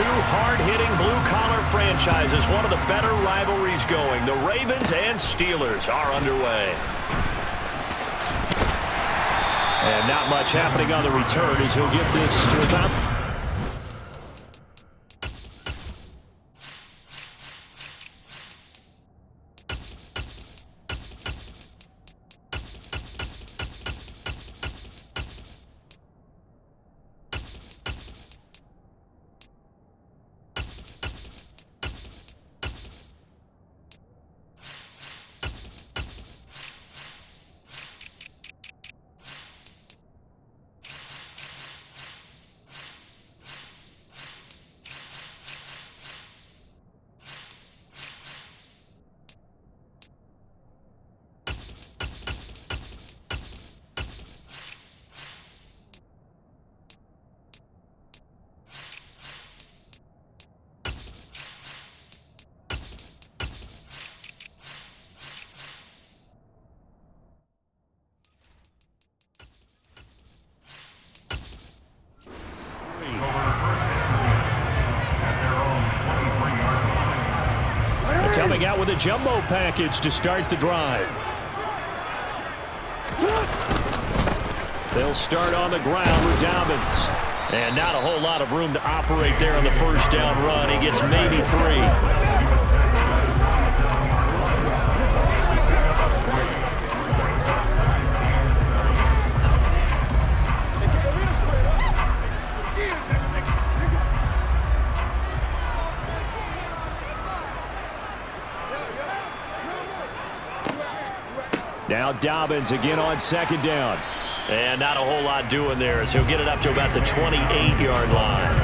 two hard-hitting blue-collar franchises, one of the better rivalries going. The Ravens and Steelers are underway. And not much happening on the return as he'll get this to about... Coming out with a jumbo package to start the drive. They'll start on the ground with Dobbins. And not a whole lot of room to operate there on the first down run. He gets maybe 3. Now Dobbins again on second down. And not a whole lot doing there as he'll get it up to about the 28-yard line.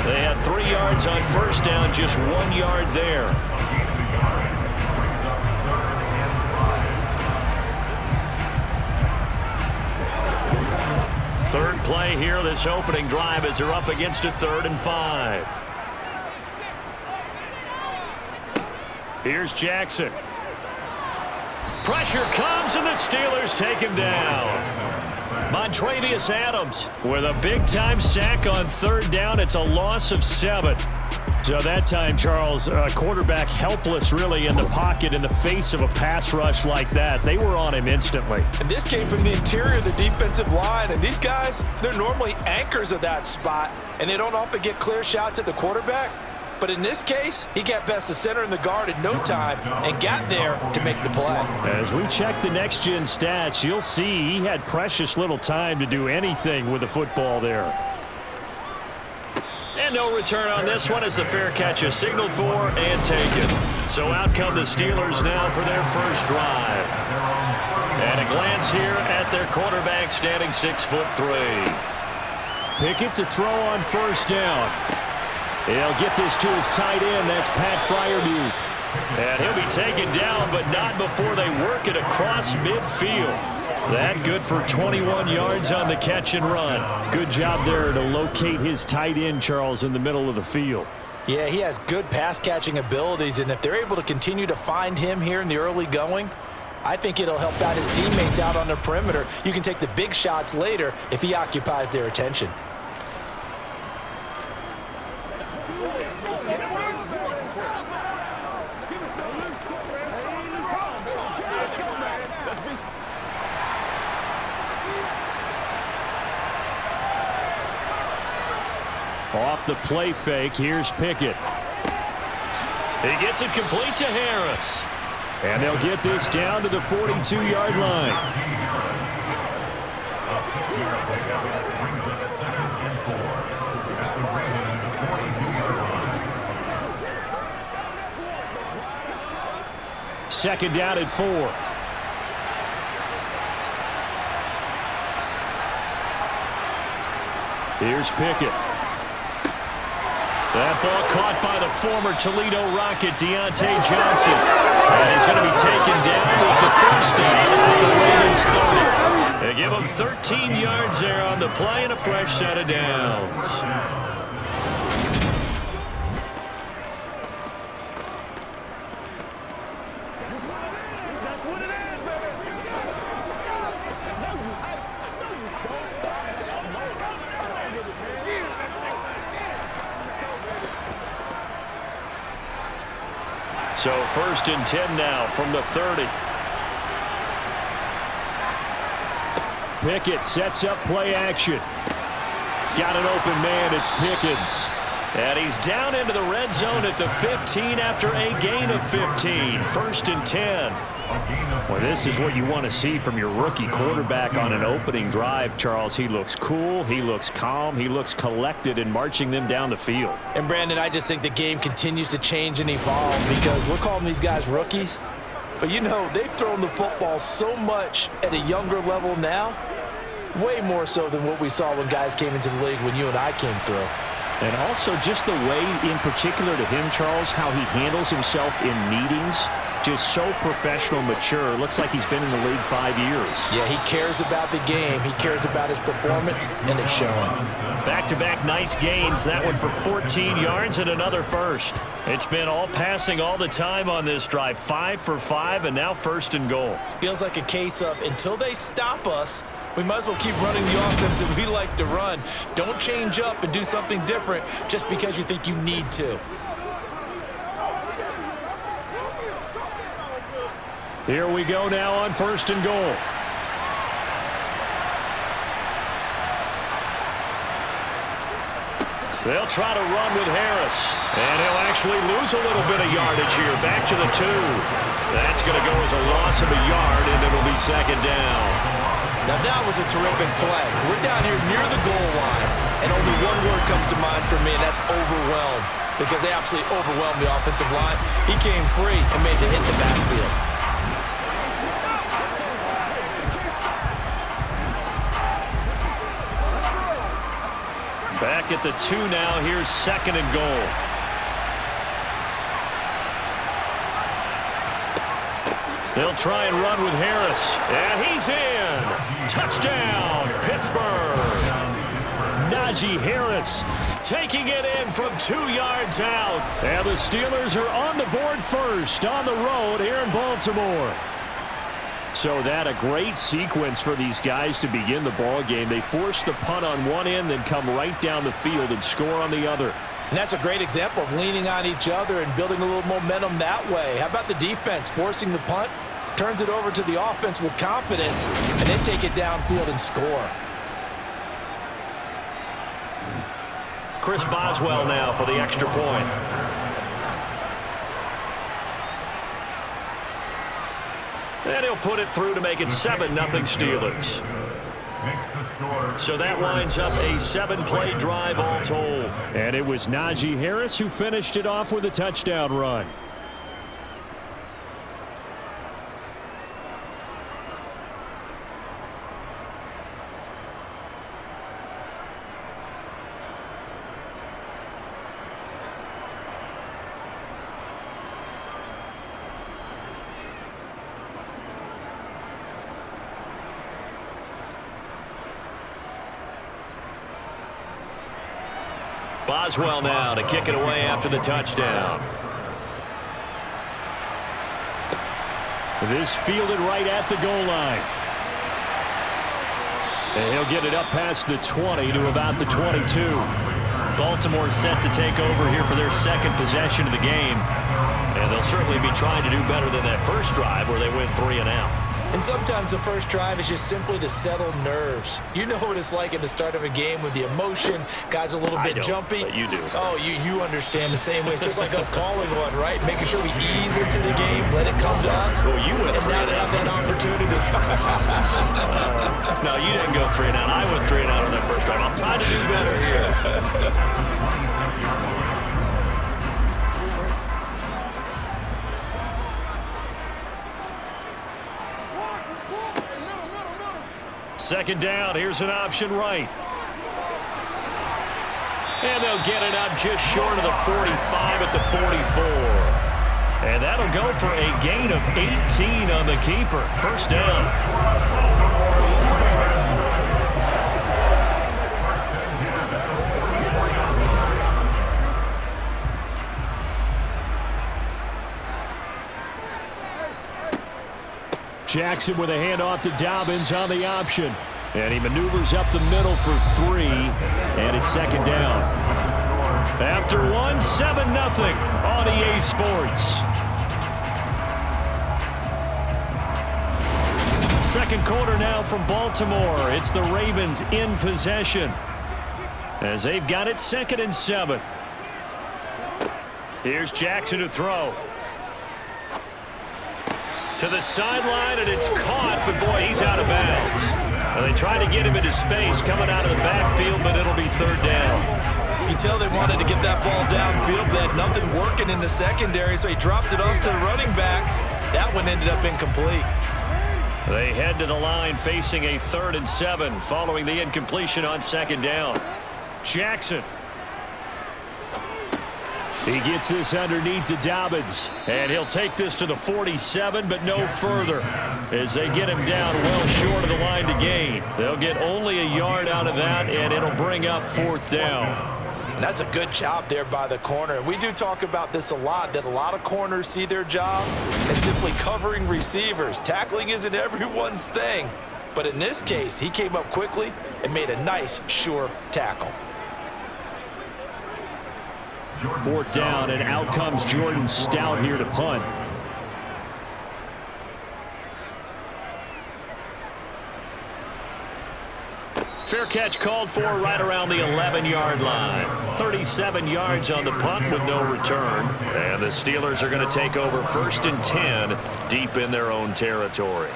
They had 3 yards on first down, just 1 yard there. Third play here, this opening drive as they're up against a 3rd and 5. Here's Jackson. Pressure comes, and the Steelers take him down. Montravius Adams with a big-time sack on 3rd down. It's a loss of 7. So that time, Charles, quarterback helpless really in the pocket in the face of a pass rush like that. They were on him instantly. And this came from the interior of the defensive line. And these guys, they're normally anchors of that spot, and they don't often get clear shots at the quarterback. But in this case, he got past the center and the guard in no time and got there to make the play. As we check the next-gen stats, you'll see he had precious little time to do anything with the football there. And no return on this one as the fair catch is signaled for and taken. So out come the Steelers now for their first drive. And a glance here at their quarterback standing 6'3". Pickett to throw on first down. He'll get this to his tight end. That's Pat Freiermuth. And he'll be taken down, but not before they work it across midfield. That good for 21 yards on the catch and run. Good job there to locate his tight end, Charles, in the middle of the field. Yeah, he has good pass-catching abilities, and if they're able to continue to find him here in the early going, I think it'll help out his teammates out on the perimeter. You can take the big shots later if he occupies their attention. Off the play fake, here's Pickett. He gets it complete to Harris. And they'll get this down to the 42-yard line. Second down at 4. Here's Pickett. That ball caught by the former Toledo Rocket, Deontay Johnson. And he's going to be taken down with the first down at the Ravens 30. They give him 13 yards there on the play and a fresh set of downs. So 1st and 10 now from the 30. Pickett sets up play action. Got an open man. It's Pickens. And he's down into the red zone at the 15 after a gain of 15. 1st and 10. Well, this is what you want to see from your rookie quarterback on an opening drive, Charles. He looks cool. He looks calm. He looks collected in marching them down the field. And, Brandon, I just think the game continues to change and evolve because we're calling these guys rookies. But, you know, they've thrown the football so much at a younger level now, way more so than what we saw when guys came into the league when you and I came through. And also just the way, in particular to him, Charles, how he handles himself in meetings. Just so professional, mature. Looks like he's been in the league 5 years. Yeah, he cares about the game. He cares about his performance, and it's showing. Back-to-back nice gains. That one for 14 yards and another first. It's been all passing all the time on this drive. 5 for 5, and now 1st and goal. Feels like a case of until they stop us, we might as well keep running the offense that we like to run. Don't change up and do something different just because you think you need to. Here we go now on 1st and goal. They'll try to run with Harris. And he'll actually lose a little bit of yardage here. Back to the 2. That's going to go as a loss of a yard, and it'll be 2nd down. Now that was a terrific play. We're down here near the goal line, and only one word comes to mind for me, and that's overwhelmed, because they absolutely overwhelmed the offensive line. He came free and made the hit in the backfield. Back at the 2 now. Here's 2nd and goal. They'll try and run with Harris. And he's in. Touchdown, Pittsburgh. Najee Harris taking it in from 2 yards out. And the Steelers are on the board first on the road here in Baltimore. So that a great sequence for these guys to begin the ball game. They force the punt on one end, then come right down the field and score on the other. And that's a great example of leaning on each other and building a little momentum that way. How about the defense forcing the punt, turns it over to the offense with confidence, and then take it downfield and score. Chris Boswell now for the extra point. And he'll put it through to make it 7-0 Steelers. So that winds up a 7-play drive all told. And it was Najee Harris who finished it off with a touchdown run. Boswell now to kick it away after the touchdown. This fielded right at the goal line. And he'll get it up past the 20 to about the 22. Baltimore set to take over here for their 2nd possession of the game. And they'll certainly be trying to do better than that first drive where they went 3 and out. And sometimes the first drive is just simply to settle nerves. You know what it's like at the start of a game with the emotion. Guys a little bit jumpy. But you do. Oh, you understand the same way. It's just like us calling one, right? Making sure we ease into the game, let it come to us. Well, you went and now they have that opportunity. No, you didn't go 3 and out. I went 3 and out on that first drive. I'm trying to do better here. 2nd down. Here's an option right. And they'll get it up just short of the 45 at the 44. And that'll go for a gain of 18 on the keeper. 1st down. Jackson with a handoff to Dobbins on the option. And he maneuvers up the middle for 3. And it's 2nd down. After one, 7-0 on EA Sports. second quarter now from Baltimore. It's the Ravens in possession as they've got it 2nd and 7. Here's Jackson to throw. To the sideline, and it's caught, but boy, he's out of bounds. Well, they tried to get him into space coming out of the backfield, but it'll be 3rd down. You can tell they wanted to get that ball downfield, but they had nothing working in the secondary, so he dropped it off to the running back. That one ended up incomplete. They head to the line facing a 3rd and 7 following the incompletion on 2nd down. Jackson. He gets this underneath to Dobbins, and he'll take this to the 47, but no further as they get him down well short of the line to gain. They'll get only a yard out of that, and it'll bring up 4th down. And that's a good job there by the corner. We do talk about this a lot, that a lot of corners see their job as simply covering receivers. Tackling isn't everyone's thing. But in this case, he came up quickly and made a nice, sure tackle. 4th down, and out comes Jordan Stout here to punt. Fair catch called for right around the 11-yard line. 37 yards on the punt with no return. And the Steelers are going to take over 1st and 10 deep in their own territory.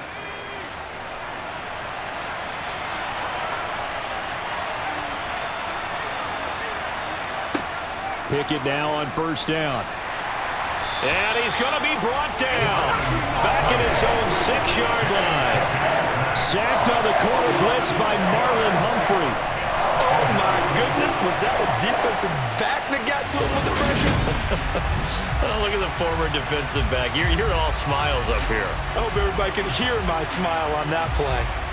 Pickett now on 1st down. And he's going to be brought down. Back at his own 6-yard line. Sacked on the corner blitz by Marlon Humphrey. Oh, my goodness. Was that a defensive back that got to him with the pressure? Oh, look at the former defensive back. You're all smiles up here. I hope everybody can hear my smile on that play.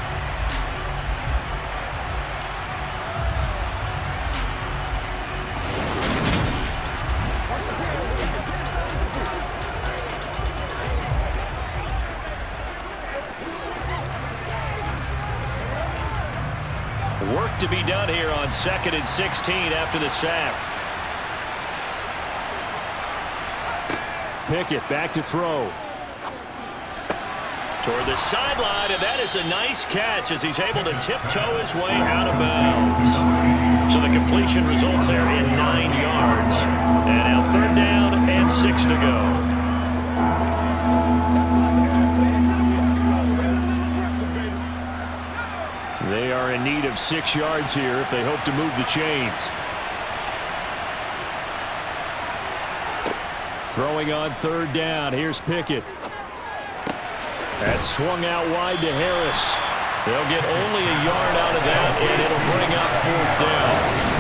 Work to be done here on 2nd and 16 after the sack. Pickett back to throw. Toward the sideline, and that is a nice catch as he's able to tiptoe his way out of bounds. So the completion results there in 9 yards. And now 3rd down and 6 to go. They are in need of 6 yards here if they hope to move the chains. Throwing on 3rd down. Here's Pickett. That's swung out wide to Harris. They'll get only a yard out of that, and it'll bring up 4th down.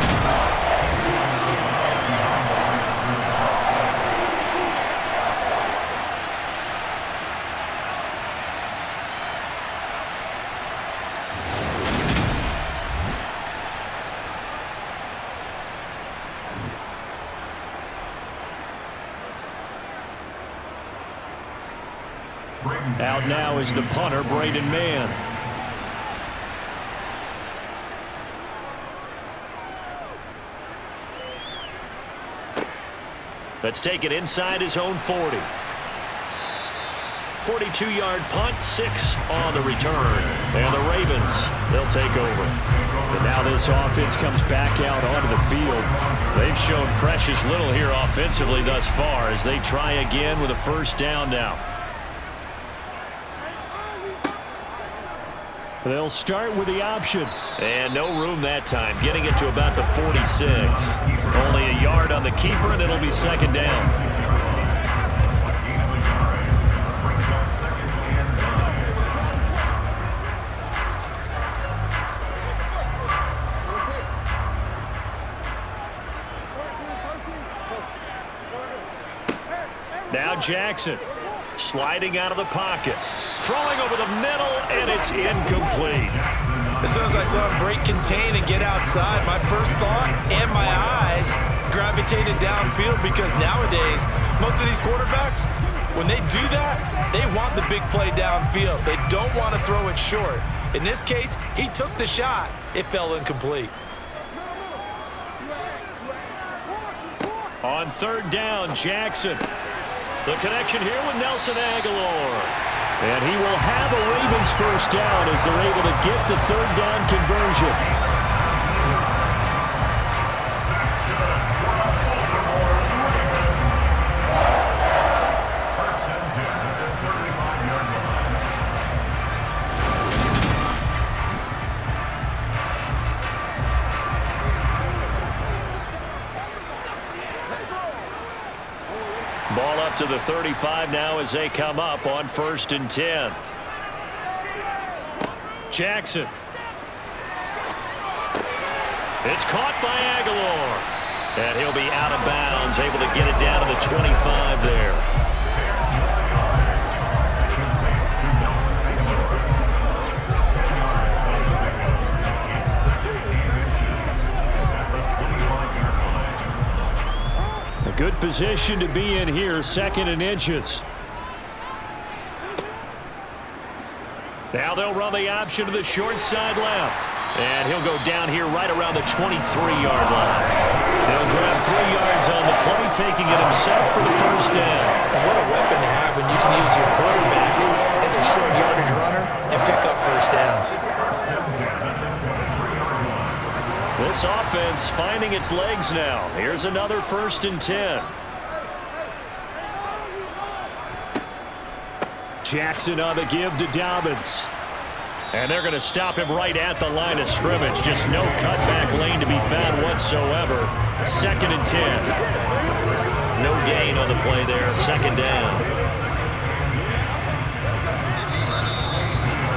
Out now is the punter, Braden Mann. Let's take it inside his own 40. 42-yard punt, 6 on the return. And the Ravens, they'll take over. And now this offense comes back out onto the field. They've shown precious little here offensively thus far as they try again with a 1st down now. They'll start with the option. And no room that time, getting it to about the 46. Only a yard on the keeper, and it'll be 2nd down. Now Jackson sliding out of the pocket. Throwing over the middle, and it's incomplete. As soon as I saw him break contain and get outside, my first thought and my eyes gravitated downfield because nowadays, most of these quarterbacks, when they do that, they want the big play downfield. They don't want to throw it short. In this case, he took the shot. It fell incomplete. On 3rd down, Jackson. The connection here with Nelson Aguilar. And he will have a Ravens first down as they're able to get the third down conversion. Ball up to the 35 now as they come up on 1st and 10. Jackson. It's caught by Aguilar. And he'll be out of bounds, able to get it down to the 25 there. Good position to be in here, 2nd and inches. Now they'll run the option to the short side left. And he'll go down here right around the 23-yard line. They'll grab 3 yards on the play, taking it himself for the first down. And what a weapon to have when you can use your quarterback as a short yardage runner and pick up first downs. This offense finding its legs now. Here's another 1st and 10. Jackson on the give to Dobbins. And they're going to stop him right at the line of scrimmage. Just no cutback lane to be found whatsoever. 2nd and 10. No gain on the play there. 2nd down.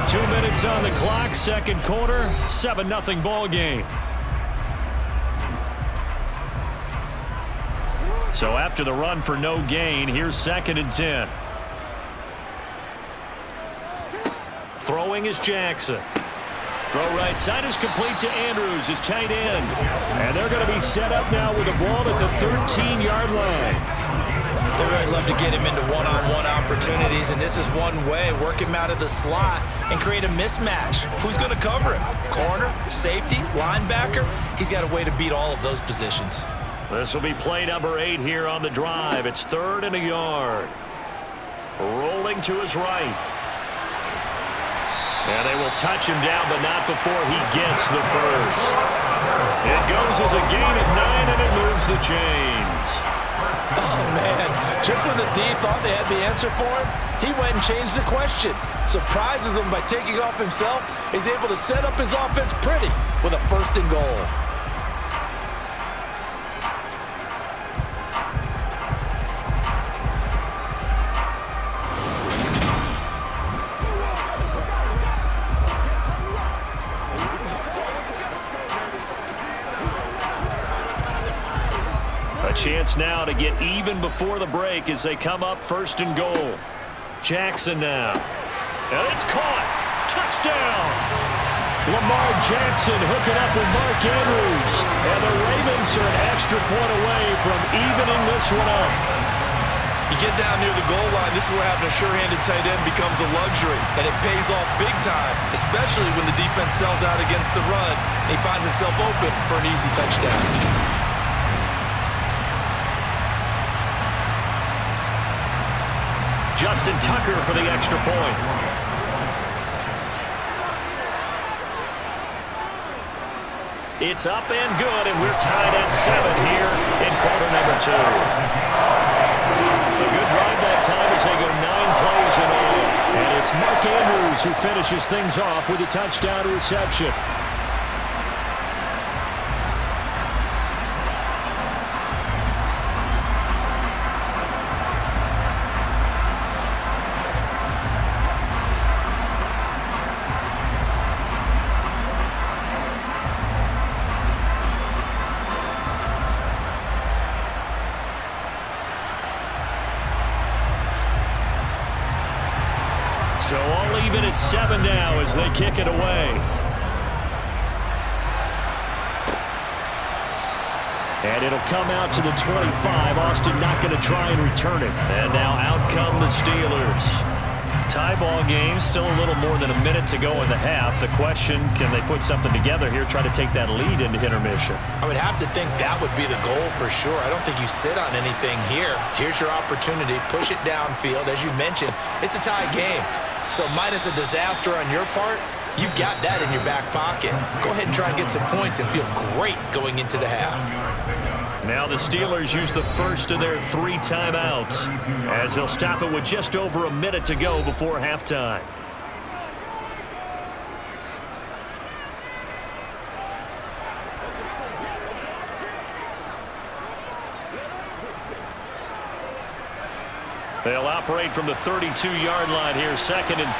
2 minutes on the clock. 2nd quarter. 7-0 ball game. So after the run for no gain, here's 2nd and 10. Throwing is Jackson. Throw right side is complete to Andrews, his tight end. And they're going to be set up now with the ball at the 13-yard line. They really love to get him into one-on-one opportunities, and this is one way. Work him out of the slot and create a mismatch. Who's going to cover him? Corner, safety, linebacker? He's got a way to beat all of those positions. This will be play number 8 here on the drive. It's 3rd and a yard. Rolling to his right. And they will touch him down, but not before he gets the first. It goes as a gain of 9, and it moves the chains. Oh, man. Just when the D thought they had the answer for him, he went and changed the question. Surprises him by taking off himself. He's able to set up his offense pretty with a 1st and goal. Chance now to get even before the break as they come up 1st and goal. Jackson now. And it's caught. Touchdown. Lamar Jackson hooking up with Mark Andrews. And the Ravens are an extra point away from evening this one up. You get down near the goal line, this is where having a sure-handed tight end becomes a luxury. And it pays off big time, especially when the defense sells out against the run. And he finds himself open for an easy touchdown. Justin Tucker for the extra point. It's up and good, and we're tied at 7 here in quarter number 2. A good drive that time as they go 9 plays in all. And it's Mark Andrews who finishes things off with a touchdown reception. So all even at 7 now as they kick it away. And it'll come out to the 25. Austin not going to try and return it. And now out come the Steelers. Tie ball game, still a little more than a minute to go in the half. The question, can they put something together here, try to take that lead into intermission? I would have to think that would be the goal for sure. I don't think you sit on anything here. Here's your opportunity. Push it downfield. As you mentioned, it's a tie game. So minus a disaster on your part, you've got that in your back pocket. Go ahead and try and get some points and feel great going into the half. Now the Steelers use the first of their 3 timeouts as they'll stop it with just over a minute to go before halftime. They'll operate from the 32-yard line here, 2nd and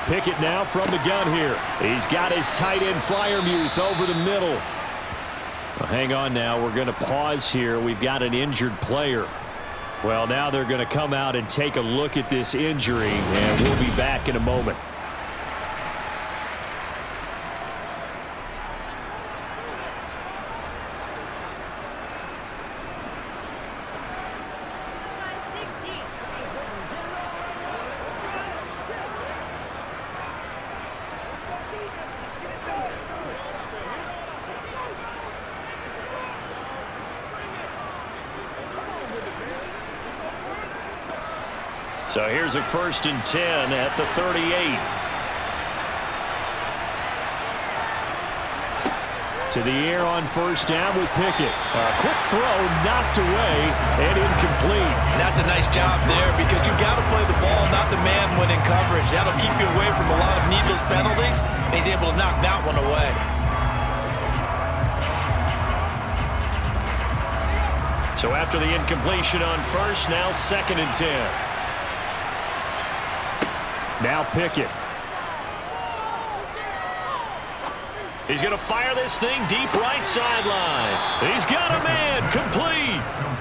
3. Pickett now from the gun here. He's got his tight end Freiermuth over the middle. Well, hang on now. We're going to pause here. We've got an injured player. Well, now they're going to come out and take a look at this injury, and we'll be back in a moment. So here's a 1st and 10 at the 38. To the air on 1st down with Pickett. A quick throw knocked away and incomplete. And that's a nice job there because you've got to play the ball, not the man when in coverage. That'll keep you away from a lot of needless penalties, and he's able to knock that one away. So after the incompletion on 1st, now 2nd and 10. Now Pickett. He's going to fire this thing deep right sideline. He's got a man, complete.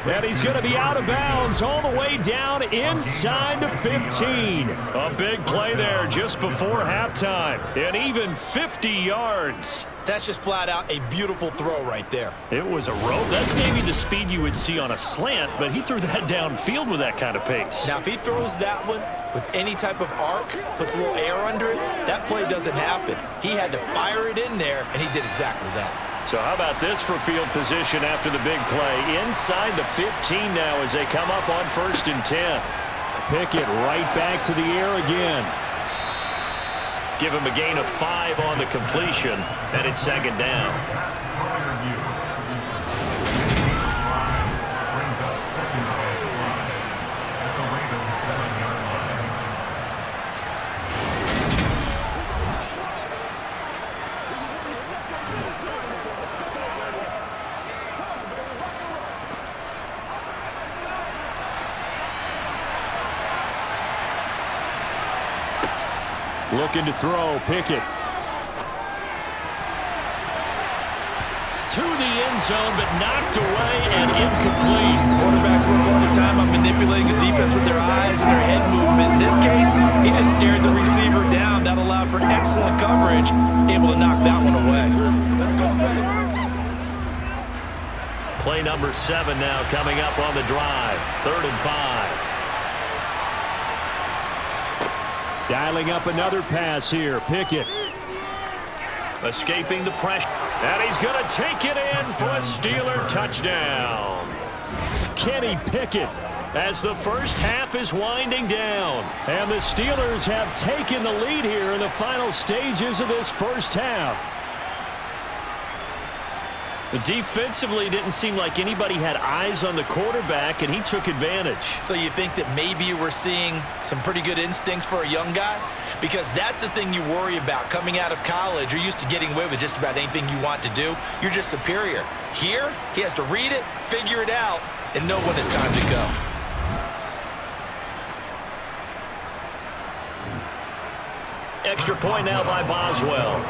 And he's going to be out of bounds all the way down inside the 15. A big play there just before halftime. And even 50 yards. That's just flat out a beautiful throw right there. It was a rope. That's maybe the speed you would see on a slant, but he threw that downfield with that kind of pace. Now, if he throws that one with any type of arc, puts a little air under it, that play doesn't happen. He had to fire it in there, and he did exactly that. So how about this for field position after the big play? Inside the 15 now as they come up on 1st and 10. Pickett right back to the air again. Give him a gain of 5 on the completion, and it's 2nd down. Looking to throw, Pickett. To the end zone, but knocked away and incomplete. Quarterbacks work all the time on manipulating the defense with their eyes and their head movement. In this case, he just stared the receiver down. That allowed for excellent coverage, able to knock that one away. Play number 7 now coming up on the drive. 3rd and 5. Dialing up another pass here. Pickett. Escaping the pressure. And he's going to take it in for a Steeler touchdown. Kenny Pickett as the first half is winding down. And the Steelers have taken the lead here in the final stages of this first half. Defensively, didn't seem like anybody had eyes on the quarterback, and he took advantage. So you think that maybe we're seeing some pretty good instincts for a young guy? Because that's the thing you worry about. Coming out of college, you're used to getting away with just about anything you want to do. You're just superior. Here, he has to read it, figure it out, and know when it's time to go. Extra point now by Boswell.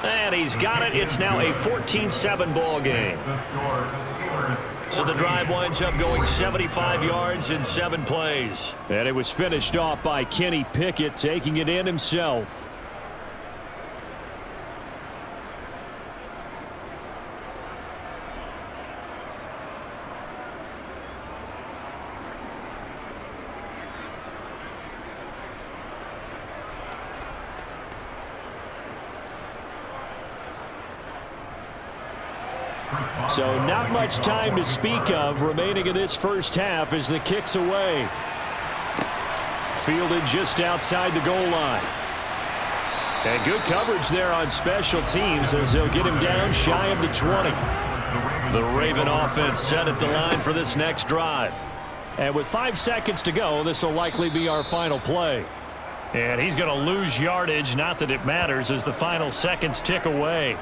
And he's got it. It's now a 14-7 ball game. So the drive winds up going 75 yards in 7 plays. And it was finished off by Kenny Pickett, taking it in himself. So not much time to speak of remaining in this first half as the kick's away. Fielded just outside the goal line. And good coverage there on special teams as they'll get him down shy of the 20. The Raven offense set at the line for this next drive. And with 5 seconds to go, this will likely be our final play. And he's going to lose yardage, not that it matters, as the final seconds tick away.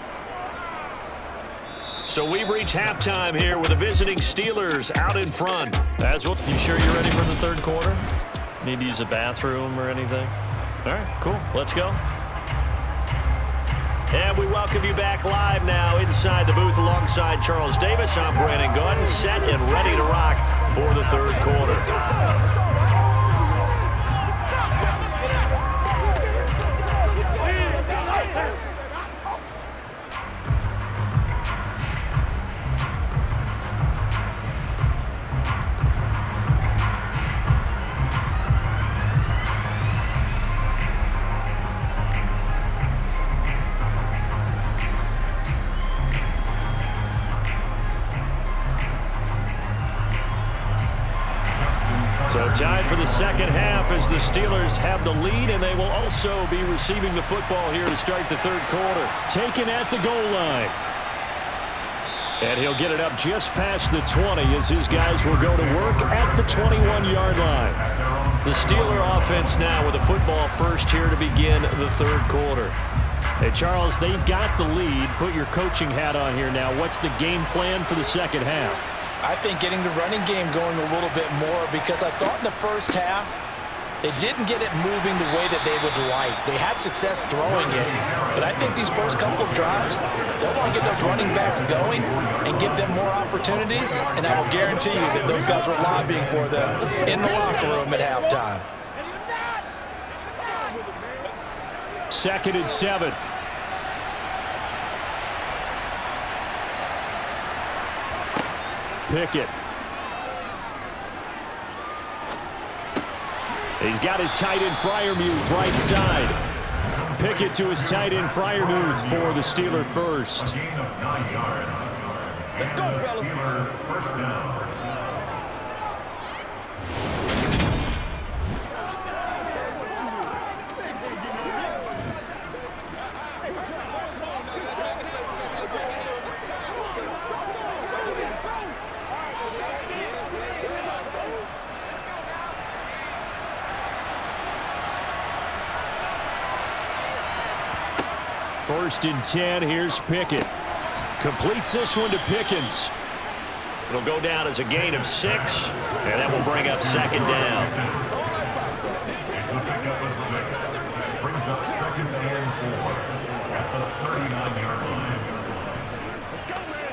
So we've reached halftime here with the visiting Steelers out in front. You sure you're ready for the third quarter? Need to use a bathroom or anything? All right, cool. Let's go. And we welcome you back live now inside the booth alongside Charles Davis. I'm Brandon Gordon, set and ready to rock for the third quarter. So tied for the second half as the Steelers have the lead, and they will also be receiving the football here to start the third quarter. Taken at the goal line. And he'll get it up just past the 20 as his guys will go to work at the 21-yard line. The Steeler offense now with the football first here to begin the third quarter. Hey, Charles, they've got the lead. Put your coaching hat on here now. What's the game plan for the second half? I think getting the running game going a little bit more, because I thought in the first half they didn't get it moving the way that they would like. They had success throwing it, but I think these first couple of drives, they'll want to get those running backs going and give them more opportunities, and I will guarantee you that those guys were lobbying for them in the locker room at halftime. 2nd and 7. Pickett. He's got his tight end Freiermuth right side. Pickett to his tight end Freiermuth for the Steeler first. Let's go, fellas. First down. First and 10, here's Pickett. Completes this one to Pickens. It'll go down as a gain of 6, and that will bring up second down. Brings up 2nd and 4 at the 39-yard line. Let's go, man.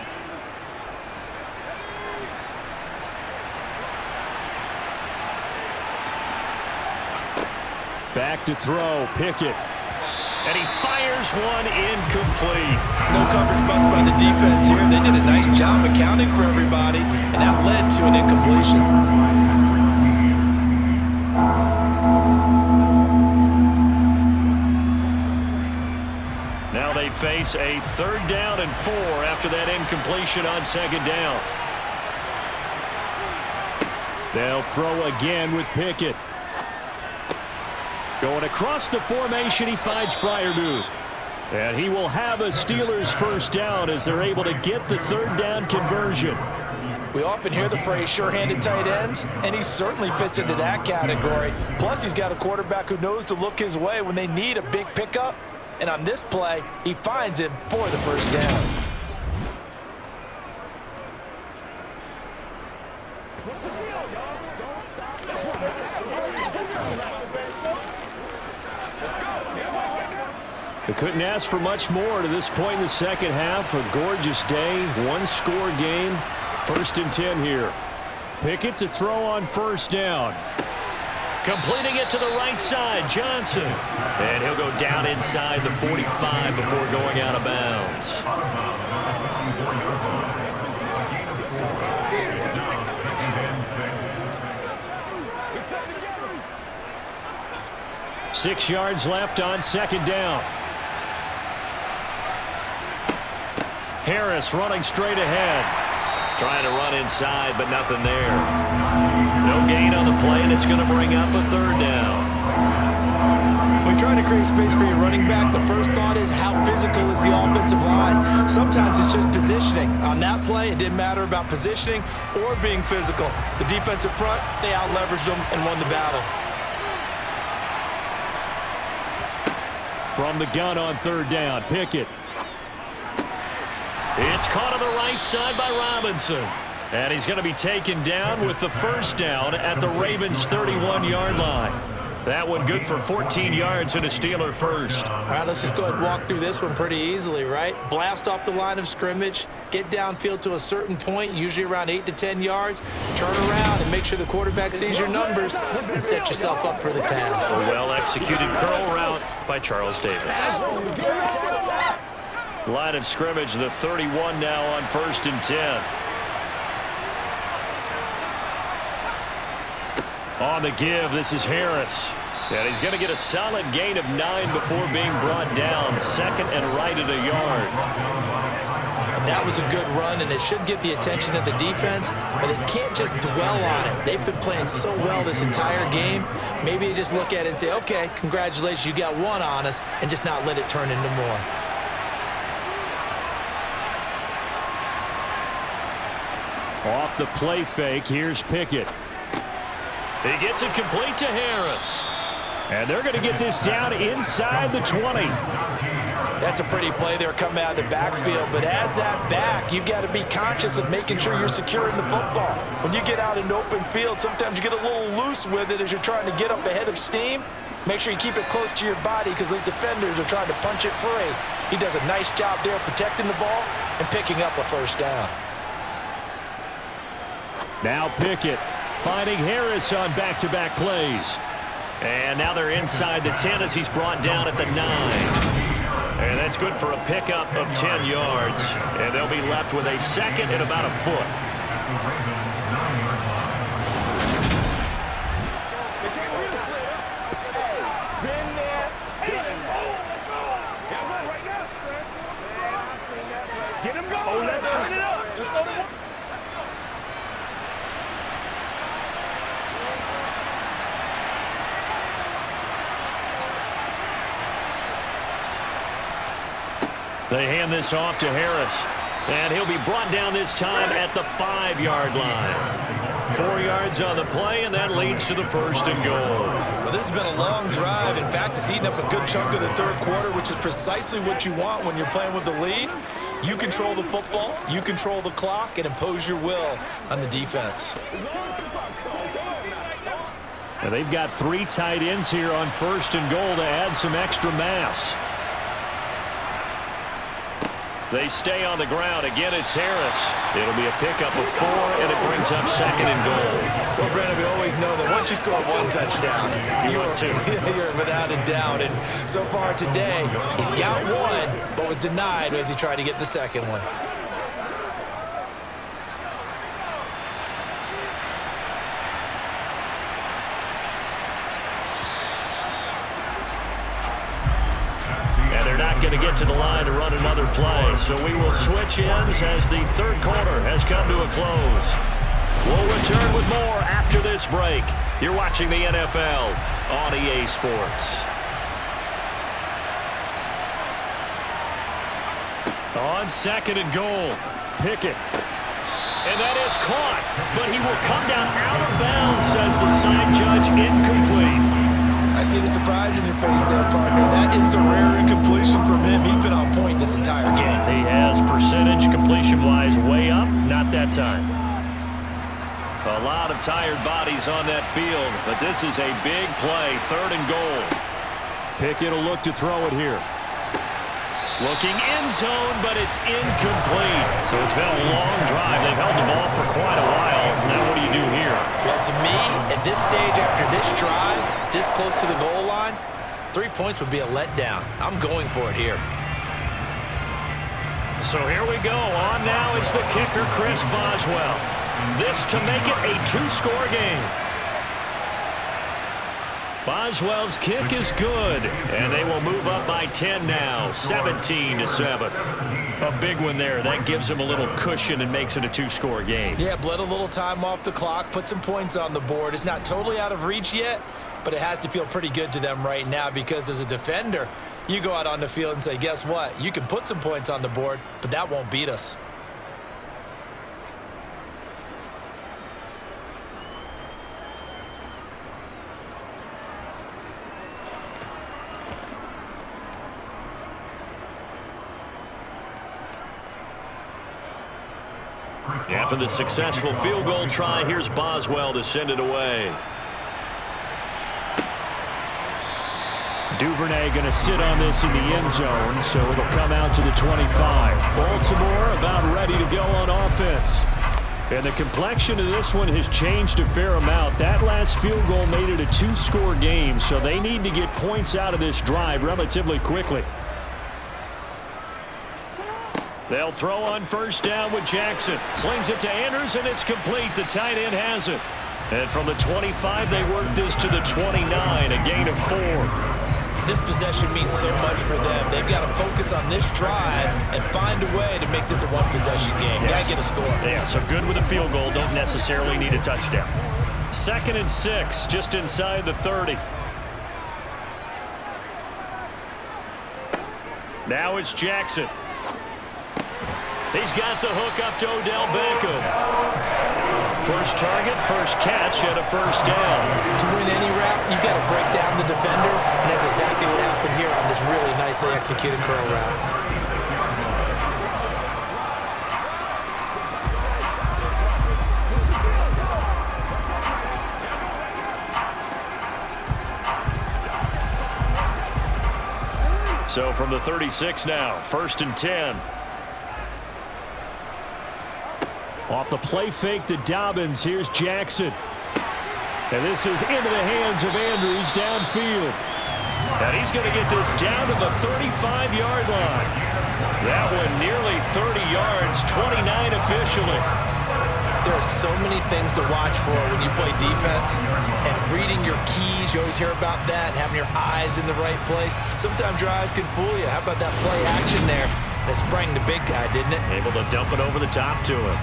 Back to throw, Pickett. And he fires one incomplete. No coverage bust by the defense here. They did a nice job accounting for everybody, and that led to an incompletion. Now they face a 3rd down and 4 after that incompletion on 2nd down. They'll throw again with Pickett. Going across the formation, he finds Freiermuth. And he will have a Steelers first down as they're able to get the 3rd down conversion. We often hear the phrase sure-handed tight ends, and he certainly fits into that category. Plus, he's got a quarterback who knows to look his way when they need a big pickup. And on this play, he finds him for the first down. They couldn't ask for much more to this point in the second half. A gorgeous day, one-score game. 1st and 10 here. Pickett to throw on first down. Completing it to the right side, Johnson. And he'll go down inside the 45 before going out of bounds. 6 yards left on 2nd down. Harris running straight ahead. Trying to run inside, but nothing there. No gain on the play, and it's going to bring up a third down. When trying to create space for your running back, the first thought is how physical is the offensive line. Sometimes it's just positioning. On that play, it didn't matter about positioning or being physical. The defensive front, they out-leveraged them and won the battle. From the gun on third down, Pickett. It's caught on the right side by Robinson. And he's going to be taken down with the first down at the Ravens' 31-yard line. That one good for 14 yards and a Steeler first. All right, let's just go ahead and walk through this one pretty easily, right? Blast off the line of scrimmage, get downfield to a certain point, usually around 8 to 10 yards, turn around and make sure the quarterback sees your numbers and set yourself up for the pass. A well-executed curl route by Charles Davis. Line of scrimmage, the 31 now on 1st and 10. On the give, this is Harris. And he's going to get a solid gain of 9 before being brought down. Second and right at a yard. And that was a good run, and it should get the attention of the defense, but they can't just dwell on it. They've been playing so well this entire game. Maybe they just look at it and say, okay, congratulations, you got one on us, and just not let it turn into more. Off the play fake, here's Pickett. He gets it complete to Harris. And they're going to get this down inside the 20. That's a pretty play there coming out of the backfield, but as that back, you've got to be conscious of making sure you're securing the football. When you get out in open field, sometimes you get a little loose with it as you're trying to get up ahead of steam. Make sure you keep it close to your body because those defenders are trying to punch it free. He does a nice job there protecting the ball and picking up a first down. Now Pickett finding Harris on back-to-back plays. And now they're inside the 10 as he's brought down at the 9. And that's good for a pickup of 10 yards. And they'll be left with a second and about a foot. Get him going. Let's turn it up. They hand this off to Harris. And he'll be brought down this time at the 5-yard line. 4 yards on the play, and that leads to the first and goal. Well, this has been a long drive. In fact, it's eaten up a good chunk of the third quarter, which is precisely what you want when you're playing with the lead. You control the football, you control the clock, and impose your will on the defense. Now they've got 3 tight ends here on first and goal to add some extra mass. They stay on the ground. Again, it's Harris. It'll be a pickup of 4, and it brings up second and goal. Well, Brandon, we always know that once you score 1 touchdown, you're without a doubt. And so far today, he's got 1, but was denied as he tried to get the second one. Going to get to the line to run another play. So we will switch ends as the third quarter has come to a close. We'll return with more after this break. You're watching the NFL on EA Sports. On second and goal, Pickett. And that is caught, but he will come down out of bounds, says the side judge, incomplete. I see the surprise in your face there, partner. That is a rare incompletion from him. He's been on point this entire game. He has percentage completion-wise way up. Not that time. A lot of tired bodies on that field, but this is a big play. Third and goal. Pickett will look to throw it here. Looking end zone, but it's incomplete. So it's been a long drive. They've held the ball for quite a while. Now what do you do here? Well, to me, at this stage, after this drive, this close to the goal line, 3 points would be a letdown. I'm going for it here. So here we go. On now is the kicker, Chris Boswell. This to make it a 2-score game. Boswell's kick is good, and they will move up by 10 now, 17-7. A big one there. That gives them a little cushion and makes it a two-score game. Yeah, bled a little time off the clock, put some points on the board. It's not totally out of reach yet, but it has to feel pretty good to them right now because as a defender, you go out on the field and say, guess what? You can put some points on the board, but that won't beat us. After the successful field goal try, here's Boswell to send it away. Duvernay going to sit on this in the end zone, so it'll come out to the 25. Baltimore about ready to go on offense. And the complexion of this one has changed a fair amount. That last field goal made it a two-score game, so they need to get points out of this drive relatively quickly. They'll throw on first down with Jackson. Slings it to Andrews, and it's complete. The tight end has it. And from the 25, they work this to the 29, a gain of 4. This possession means so much for them. They've got to focus on this drive and find a way to make this a one-possession game. Yes. Got to get a score. Yeah, so good with a field goal. Don't necessarily need a touchdown. 2nd and 6, just inside the 30. Now it's Jackson. He's got the hook up to Odell Beckham. First target, first catch, and a first down. To win any route, you've got to break down the defender, and that's exactly what happened here on this really nicely executed curl route. So from the 36 now, 1st and 10. Off the play fake to Dobbins, here's Jackson. And this is into the hands of Andrews downfield. And he's going to get this down to the 35-yard line. That one nearly 30 yards, 29 officially. There are so many things to watch for when you play defense. And reading your keys, you always hear about that, and having your eyes in the right place. Sometimes your eyes can fool you. How about that play action there? That sprang the big guy, didn't it? Able to dump it over the top to him.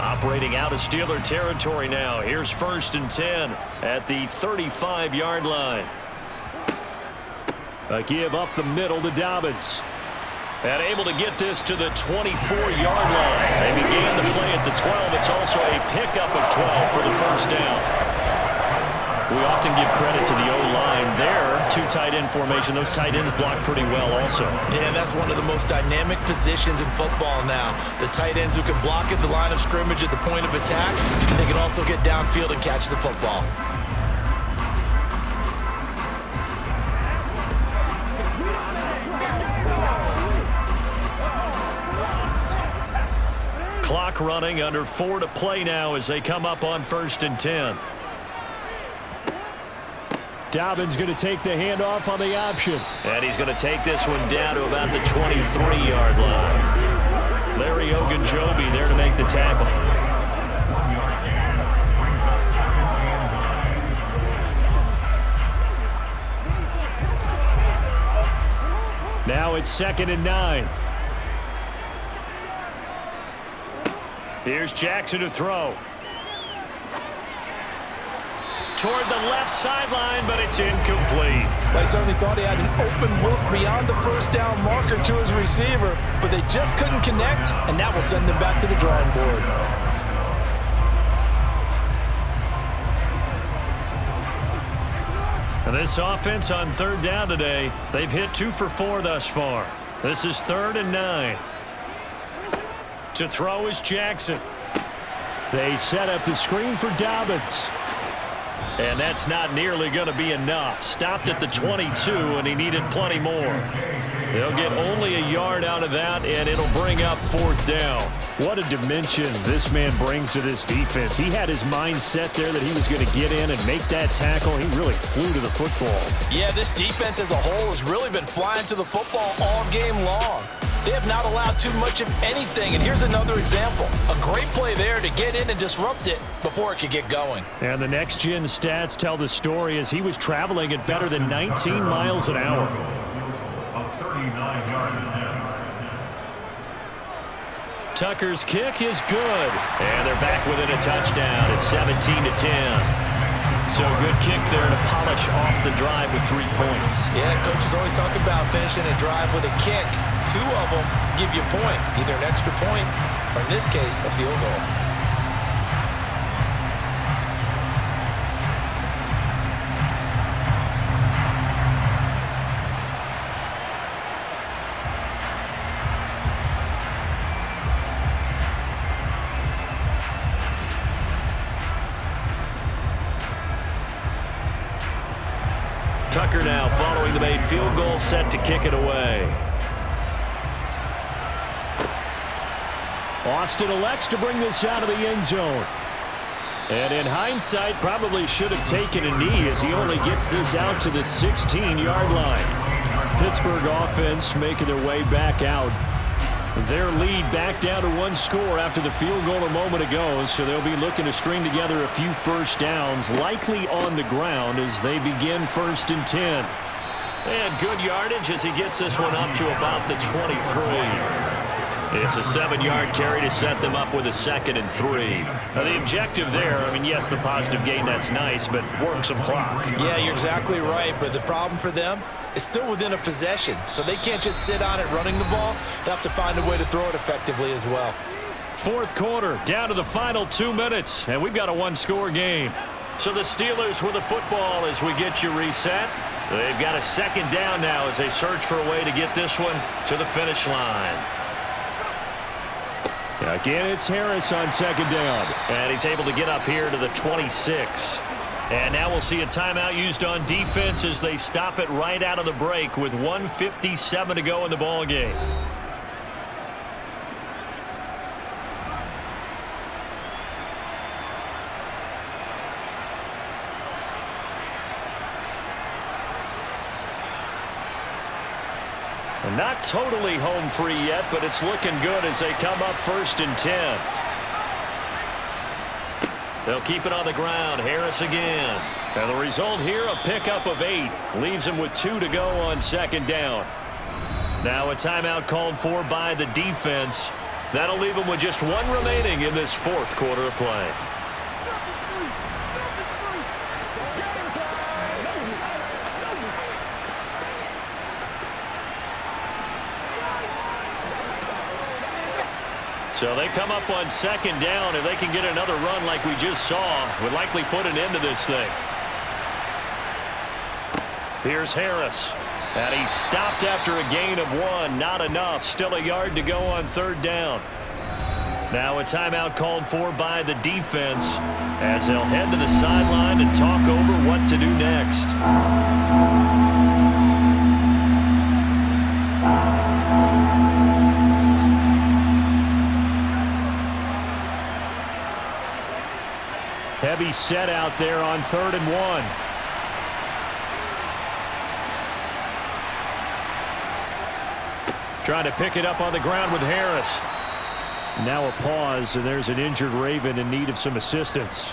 Operating out of Steeler territory now. Here's 1st and 10 at the 35-yard line. A give up the middle to Dobbins. And able to get this to the 24-yard line. They began the play at the 12. It's also a pickup of 12 for the first down. We often give credit to the O-line there. 2 tight end formation. Those tight ends block pretty well also. Yeah, that's one of the most dynamic positions in football now. The tight ends who can block at the line of scrimmage at the point of attack, and they can also get downfield and catch the football. Clock running, under 4 to play now as they come up on 1st and 10. Dobbins going to take the handoff on the option. And he's going to take this one down to about the 23-yard line. Larry Ogunjobi there to make the tackle. Now it's 2nd and 9. Here's Jackson to throw. Toward the left sideline, but it's incomplete. They certainly thought he had an open look beyond the first down marker to his receiver, but they just couldn't connect, and that will send them back to the drawing board. And this offense on 3rd down today, they've hit 2 for 4 thus far. This is 3rd and 9. To throw is Jackson. They set up the screen for Dobbins. And that's not nearly going to be enough. Stopped at the 22, and he needed plenty more. They'll get only a yard out of that, and it'll bring up 4th down. What a dimension this man brings to this defense. He had his mind set there that he was going to get in and make that tackle. He really flew to the football. Yeah, this defense as a whole has really been flying to the football all game long. They have not allowed too much of anything, and here's another example. A great play there to get in and disrupt it before it could get going. And the next-gen stats tell the story as he was traveling at better than 19 miles an hour. A 39-yard attempt. Tucker's kick is good. And they're back within a touchdown at 17-10. So good kick there to polish off the drive with 3 points. Yeah, coaches always talk about finishing a drive with a kick. 2 of them give you points, either an extra point or, in this case, a field goal. Tucker now following the made field goal, set to kick it away. Austin elects to bring this out of the end zone. And in hindsight, probably should have taken a knee as he only gets this out to the 16-yard line. Pittsburgh offense making their way back out. Their lead back down to 1 score after the field goal a moment ago, so they'll be looking to string together a few first downs, likely on the ground as they begin 1st and 10. And good yardage as he gets this one up to about the 23. It's a 7-yard carry to set them up with a 2nd and 3. Now the objective there, I mean, yes, the positive gain, that's nice, but work some clock. Yeah, you're exactly right, but the problem for them is still within a possession, so they can't just sit on it running the ball. They have to find a way to throw it effectively as well. 4th quarter, down to the final 2 minutes, and we've got a 1-score game. So the Steelers with the football as we get you reset. They've got a 2nd down now as they search for a way to get this one to the finish line. Again, it's Harris on 2nd down, and he's able to get up here to the 26. And now we'll see a timeout used on defense as they stop it right out of the break with 1:57 to go in the ball game. Not totally home free yet, but it's looking good as they come up 1st and 10. They'll keep it on the ground. Harris again. And the result here, a pickup of 8. Leaves him with 2 to go on 2nd down. Now a timeout called for by the defense. That'll leave him with just 1 remaining in this 4th quarter of play. So they come up on 2nd down, and they can get another run like we just saw. Would likely put an end to this thing. Here's Harris. And he's stopped after a gain of 1. Not enough. Still a yard to go on 3rd down. Now a timeout called for by the defense as they'll head to the sideline and talk over what to do next. Heavy set out there on 3rd and 1. Trying to pick it up on the ground with Harris. Now a pause, and there's an injured Raven in need of some assistance.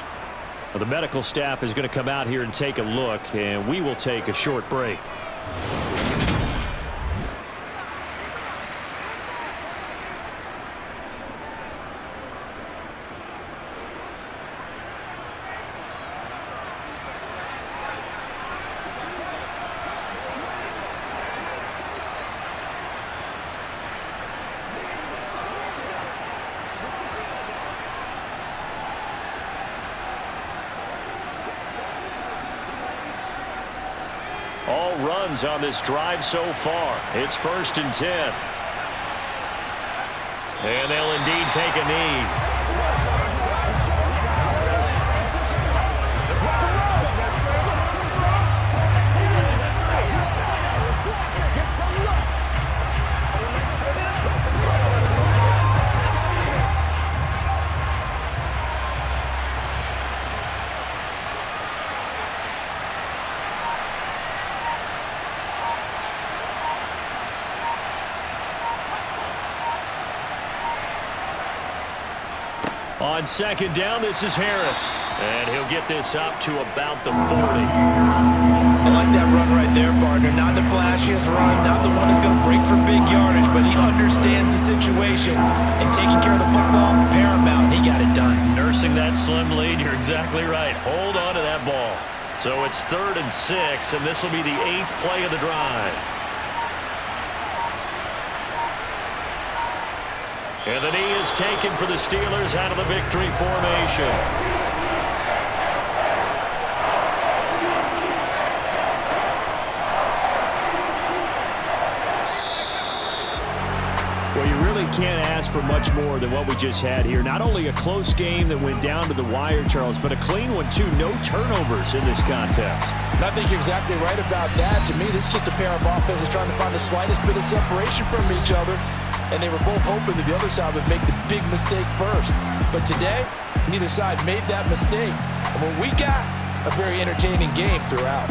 Well, the medical staff is going to come out here and take a look, and we will take a short break. All runs on this drive so far. It's 1st and 10. And they'll indeed take a knee. On second down, this is Harris. And he'll get this up to about the 40. I like that run right there, partner. Not the flashiest run, not the one that's going to break for big yardage, but he understands the situation. And taking care of the football, paramount. He got it done. Nursing that slim lead, you're exactly right. Hold on to that ball. So it's 3rd and 6, and this will be the 8th play of the drive. And the knee is taken for the Steelers out of the victory formation. Well, you really can't ask for much more than what we just had here. Not only a close game that went down to the wire, Charles, but a clean one, too. No turnovers in this contest. And I think you're exactly right about that. To me, this is just a pair of offenses trying to find the slightest bit of separation from each other. And they were both hoping that the other side would make the big mistake first. But today, neither side made that mistake. And what we got, a very entertaining game throughout.